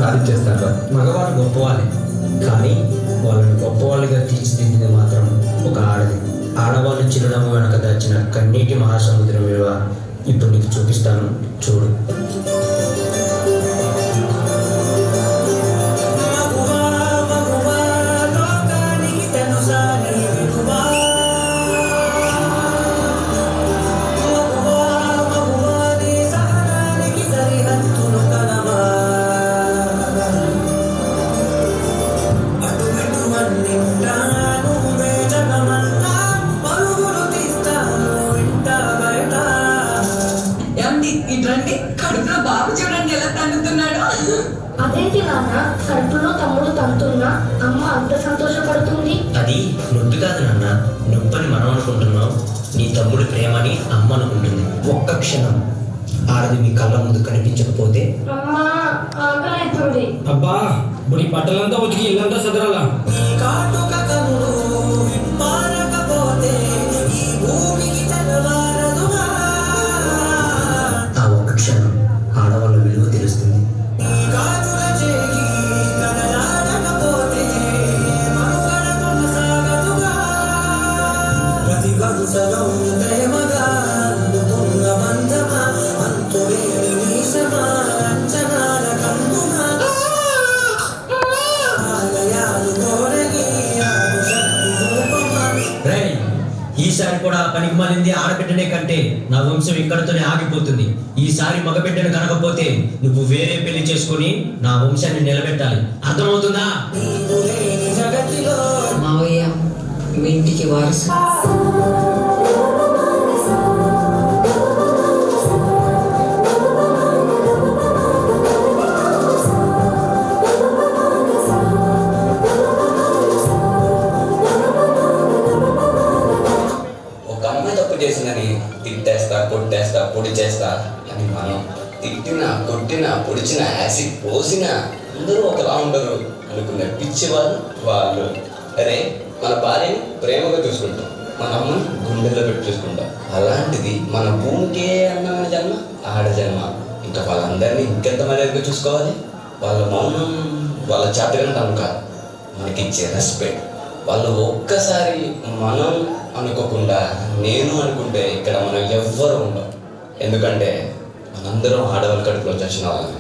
సాధించేస్తారు. మగవారు గొప్పవాళ్ళే, కానీ వాళ్ళని గొప్పవాళ్ళుగా తీర్చిదిద్దింది మాత్రం ఒక ఆడది. ఆడవాళ్ళు చిరునవ్వు వెనక దాచిన కన్నీటి మహాసముద్రం విలువ ఇప్పుడు నీకు చూపిస్తాను, చూడు. ఇట్రండి, కడుపులో బాబు చూడండి ఎలా తండుతున్నాడు. అదేంటి నాన్న, కడుపులో తమ్ముడు తంతున్నా అమ్మ అంత సంతోషపడుతుంది? అది నొప్పి కాదు నాన్న, నొప్పని మనం అనుకుంటున్నాం, నీ తమ్ముడి ప్రేమని అమ్మ అనుకుంటుంది. ఒక్క క్షణం ఆడది మీ కళ్ళ ముందు కనిపించకపోతే అమ్మా ఆకలైతుంది. అబ్బా ఇప్పుడు ఈ బట్టలంతా ఉతికి ఇల్లంతా సదరాలా? ఆ ఒక్క క్షణం ఆడవాళ్ళ విలువ తెలుస్తుంది. ఈసారి కూడా పనికి మాలింది ఆడబిడ్డనే కంటే నా వంశం ఇక్కడతోనే ఆగిపోతుంది. ఈసారి మగబిడ్డను కనకపోతే నువ్వు వేరే పెళ్లి చేసుకుని నా వంశాన్ని నిలబెట్టాలి, అర్థమవుతుందా? మావయ్య మీ ఇంటికి వారసు. చేసిందని తిట్టేస్తా, కొట్టేస్తా, పొడి చేస్తా అని మనం తిట్టినా, కొట్టినా, పొడిచినా, యాసిడ్ పోసినా అందరూ ఒకలా ఉండరు అనుకునే పిచ్చి వాళ్ళు. అరే మన భార్యని ప్రేమగా చూసుకుంటాం, మన అమ్మని గుండెల్లో పెట్టి చూసుకుంటాం. అలాంటిది మన భూమికే అన్నమైన జన్మ ఆడ జన్మ. ఇంకా వాళ్ళందరినీ ఇంకెంత మర్యాదగా చూసుకోవాలి. వాళ్ళ మౌనం వాళ్ళ చేతగానే కాదు, మనకిచ్చే రెస్పెక్ట్. వాళ్ళు ఒక్కసారి మనం అనుకోకుండా నేను అనుకుంటే ఇక్కడ మనం ఎవ్వరు ఉండం. ఎందుకంటే మనందరం ఆడవాళ్ళ కడుపులో చచ్చిన వాళ్ళని.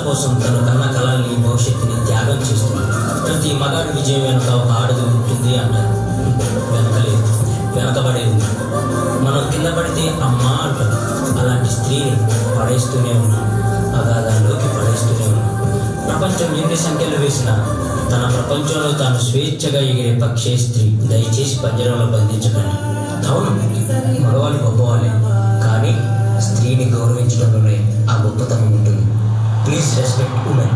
కోసం తన కన్న కళల్ని భవిష్యత్తుని త్యాగం చేస్తుంది. ప్రతి మగాడి విజయం వెనుక ఒక ఆడది ఉంటుంది అంటారు. వెనకలేదు. వెనకబడి ఉన్నాం. మనం కింద పడితే అమ్మా అంటాం. అలాంటి స్త్రీని పడేస్తూనే ఉన్నాం, అగాధాల్లోకి పడేస్తూనే ఉన్నాం. ప్రపంచం ఎన్ని సంఖ్యలు వేసినా తన ప్రపంచంలో తాను స్వేచ్ఛగా ఎగిరే పక్షే స్త్రీ. దయచేసి పంజరంలో బంధించకండి. అవును, మగవాళ్ళు గొప్పవాళ్ళే, కానీ స్త్రీని గౌరవించడంలోనే ఆ గొప్పతనం ఉంటుంది. Please respect women.